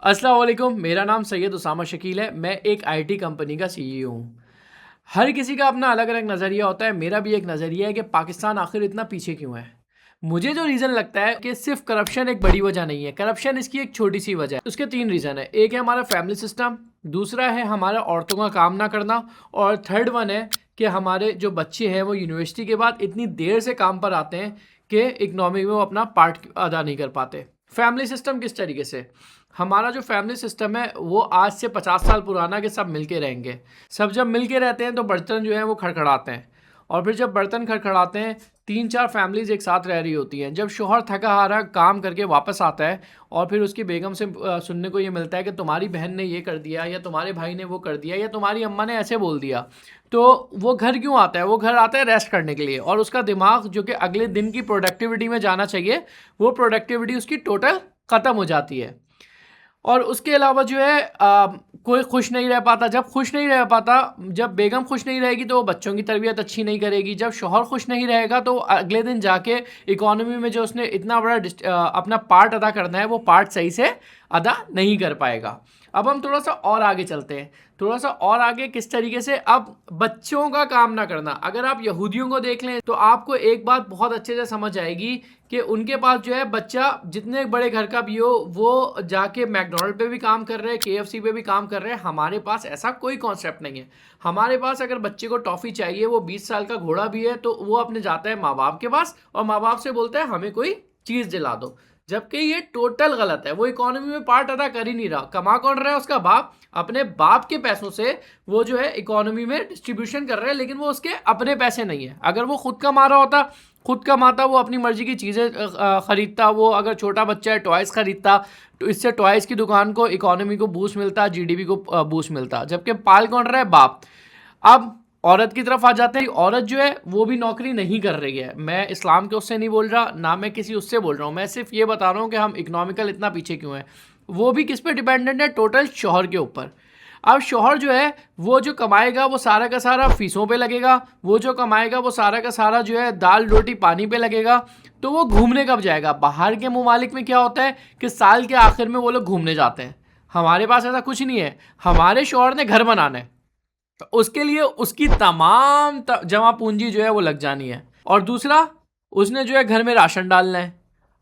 अस्सलाम वालेकुम। मेरा नाम सैयद उसामा शकील है। मैं एक आईटी कंपनी का सीईओ हूँ। हर किसी का अपना अलग अलग नज़रिया होता है। मेरा भी एक नज़रिया है कि पाकिस्तान आखिर इतना पीछे क्यों है। मुझे जो रीज़न लगता है कि सिर्फ करप्शन एक बड़ी वजह नहीं है। करप्शन इसकी एक छोटी सी वजह है। उसके तीन रीज़न है। एक है हमारा फैमिली सिस्टम, दूसरा है हमारा औरतों का काम ना करना, और थर्ड वन है कि हमारे जो बच्चे हैं वो यूनिवर्सिटी के बाद इतनी देर से काम पर आते हैं कि इकनॉमी में वो अपना पार्ट अदा नहीं कर पाते। फैमिली सिस्टम किस तरीके से, हमारा जो फैमिली सिस्टम है वो आज से 50 साल पुराना के सब मिलके रहेंगे। सब जब मिलके रहते हैं तो बर्तन जो है वो खड़खड़ाते हैं, और फिर जब बर्तन खड़खड़ाते हैं, तीन चार फैमिलीज एक साथ रह रही होती हैं। जब शोहर थका हारा काम करके वापस आता है और फिर उसकी बेगम से सुनने को ये मिलता है कि तुम्हारी बहन ने ये कर दिया, या तुम्हारे भाई ने वो कर दिया, या तुम्हारी अम्मा ने ऐसे बोल दिया, तो वो घर क्यों आता है? वो घर आता है रेस्ट करने के लिए, और उसका दिमाग जो कि अगले दिन की प्रोडक्टिविटी में जाना चाहिए, वो प्रोडक्टिविटी उसकी टोटल ख़त्म हो जाती है। और उसके अलावा जो है कोई खुश नहीं रह पाता। जब खुश नहीं रह पाता, जब बेगम खुश नहीं रहेगी तो वो बच्चों की तरबियत अच्छी नहीं करेगी। जब शौहर खुश नहीं रहेगा तो अगले दिन जाके इकोनॉमी में जो उसने इतना बड़ा अपना पार्ट अदा करना है वो पार्ट सही से अदा नहीं कर पाएगा। अब हम थोड़ा सा और आगे चलते हैं। थोड़ा सा और आगे किस तरीके से, अब बच्चों का काम ना करना। अगर आप यहूदियों को देख लें तो आपको एक बात बहुत अच्छे से समझ आएगी कि उनके पास जो है बच्चा जितने बड़े घर का भी हो वो जाके मैकडोनल्ड पे भी काम कर रहे हैं, केएफसी पे भी काम कर रहे हैं। हमारे पास ऐसा कोई कॉन्सेप्ट नहीं है। हमारे पास अगर बच्चे को टॉफ़ी चाहिए, वो 20 साल का घोड़ा भी है, तो वो अपने जाता है माँ बाप के पास और माँ बाप से बोलता है हमें कोई चीज़ दिला दो। जबकि ये टोटल गलत है। वो इकोनॉमी में पार्ट अदा कर ही नहीं रहा। कमा कौन रहा है? उसका बाप। अपने बाप के पैसों से वो जो है इकोनॉमी में डिस्ट्रीब्यूशन कर रहा है, लेकिन वो उसके अपने पैसे नहीं है। अगर वो खुद कमा रहा होता, खुद कमाता, वो अपनी मर्जी की चीज़ें ख़रीदता, वो अगर छोटा बच्चा है टॉयज़ ख़रीदता, तो इससे टॉयज़ की दुकान को, इकोनॉमी को बूस्ट मिलता, जीडीपी को बूस्ट मिलता। जबकि पाल कौन रहा है? बाप। अब औरत की तरफ आ जाते हैं। औरत जो है वो भी नौकरी नहीं कर रही है। मैं इस्लाम के उससे नहीं बोल रहा, ना मैं किसी उससे बोल रहा हूँ। मैं सिर्फ ये बता रहा हूँ कि हम इकोनॉमिकल इतना पीछे क्यों हैं। वो भी किस पे डिपेंडेंट है? टोटल शौहर के ऊपर। अब शौहर जो है वो जो कमाएगा वो सारा का सारा फीसों पे लगेगा। वो जो कमाएगा वो सारा का सारा जो है दाल रोटी पानी पे लगेगा। तो वो घूमने कब जाएगा? बाहर के ममालिक में क्या होता है कि साल के आखिर में वो लोग घूमने जाते हैं। हमारे पास ऐसा कुछ नहीं है। हमारे शौहर ने घर बनाना है, तो उसके लिए उसकी तमाम जमा पूंजी जो है वो लग जानी है। और दूसरा, उसने जो है घर में राशन डालना है।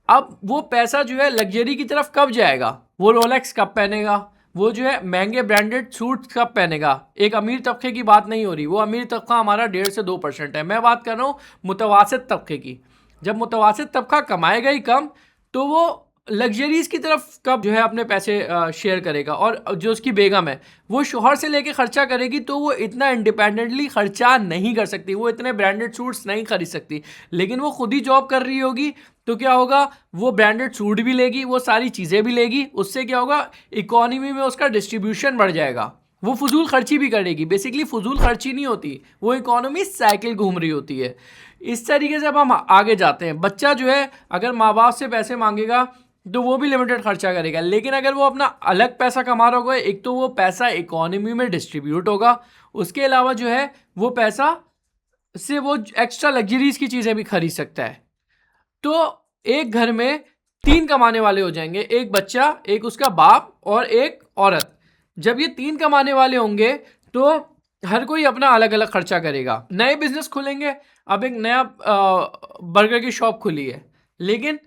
अब वो पैसा जो है लग्जरी की तरफ कब जाएगा? वो रोलेक्स कब पहनेगा? वो जो है महंगे ब्रांडेड सूट कब पहनेगा? एक अमीर तबके की बात नहीं हो रही। वो अमीर तबका हमारा 1.5 से 2% है। मैं बात कर रहा हूँ मुतवासित तबके की। जब मुतवासित तबका कमाएगा ही कम, तो वो लग्जरीज की तरफ कब जो है अपने पैसे शेयर करेगा? और जो उसकी बेगम है वो शोहर से लेके खर्चा करेगी, तो वो इतना इंडिपेंडेंटली खर्चा नहीं कर सकती। वो इतने ब्रांडेड सूट्स नहीं खरीद सकती। लेकिन वो खुद ही जॉब कर रही होगी, तो क्या होगा? वो ब्रांडेड सूट भी लेगी, वो सारी चीज़ें भी लेगी। उससे क्या होगा? इकोनॉमी में उसका डिस्ट्रीब्यूशन बढ़ जाएगा। वो फजूल खर्ची भी करेगी। बेसिकली फजूल खर्ची नहीं होती, वो इकोनॉमी साइकिल घूम रही होती है। इस तरीके से अब हम आगे जाते हैं। बच्चा जो है अगर माँ बाप से पैसे मांगेगा तो वो भी लिमिटेड खर्चा करेगा। लेकिन अगर वो अपना अलग पैसा कमा रहा होगा, एक तो वो पैसा इकोनॉमी में डिस्ट्रीब्यूट होगा, उसके अलावा जो है वो पैसा से वो एक्स्ट्रा लग्जरीज की चीज़ें भी खरीद सकता है। तो एक घर में तीन कमाने वाले हो जाएंगे, एक बच्चा, एक उसका बाप और एक औरत। जब ये तीन कमाने वाले होंगे तो हर कोई अपना अलग अलग खर्चा करेगा। नए बिजनेस खुलेंगे। अब एक नया बर्गर की शॉप खुली है, लेकिन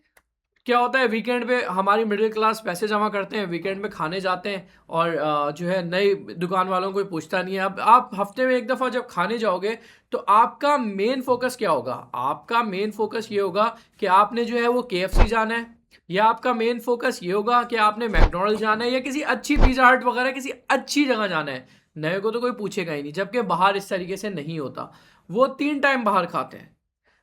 क्या होता है, वीकेंड पे हमारी मिडिल क्लास पैसे जमा करते हैं, वीकेंड में खाने जाते हैं, और जो है नई दुकान वालों को कोई पूछता नहीं है। अब आप हफ्ते में एक दफ़ा जब खाने जाओगे तो आपका मेन फोकस क्या होगा? आपका मेन फोकस ये होगा कि आपने जो है वो केएफसी जाना है, या आपका मेन फोकस ये होगा कि आपने मैकडोनल्ड जाना है, या किसी अच्छी पिज़्ज़ा हट वगैरह किसी अच्छी जगह जाना है। नए को तो कोई पूछेगा ही नहीं। जबकि बाहर इस तरीके से नहीं होता। वो 3 टाइम बाहर खाते हैं।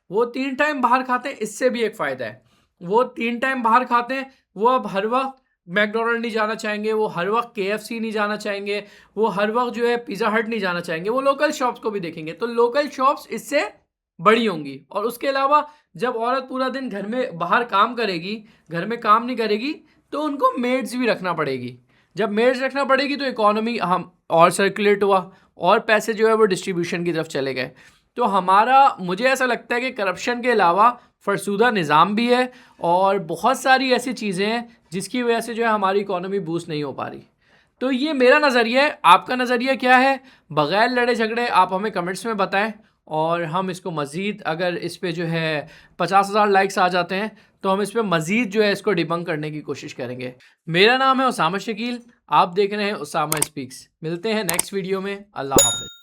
वो 3 टाइम बाहर खाते हैं। इससे भी एक फ़ायदा है, वो 3 टाइम बाहर खाते हैं। वो अब हर वक्त मैकडोनल्ड नहीं जाना चाहेंगे, वो हर वक्त केएफसी नहीं जाना चाहेंगे, वो हर वक्त जो है पिज़्ज़ा हट नहीं जाना चाहेंगे। वो लोकल शॉप्स को भी देखेंगे, तो लोकल शॉप्स इससे बड़ी होंगी। और उसके अलावा जब औरत पूरा दिन घर में बाहर काम करेगी, घर में काम नहीं करेगी, तो उनको मेड्स भी रखना पड़ेगी। जब मेड्स रखना पड़ेगी तो इकोनॉमी हम और सर्कुलेट हुआ, और पैसे जो है वो डिस्ट्रीब्यूशन की तरफ चले गए। तो मुझे ऐसा लगता है कि करप्शन के अलावा फरसूदा निज़ाम भी है और बहुत सारी ऐसी चीज़ें हैं जिसकी वजह से जो है हमारी इकोनॉमी बूस्ट नहीं हो पा रही। तो ये मेरा नज़रिया है, आपका नज़रिया क्या है? बग़ैर लड़े झगड़े आप हमें कमेंट्स में बताएं और हम इसको मज़ीद, अगर इस पे जो है 50,000 लाइक्स आ जाते हैं तो हम इस पे मज़ीद जो है इसको डिबंक करने की कोशिश करेंगे। मेरा नाम है उसामा शकील, आप देख रहे हैं उसामा स्पीक्स। मिलते हैं नेक्स्ट वीडियो में। अल्लाह हाफ़िज़।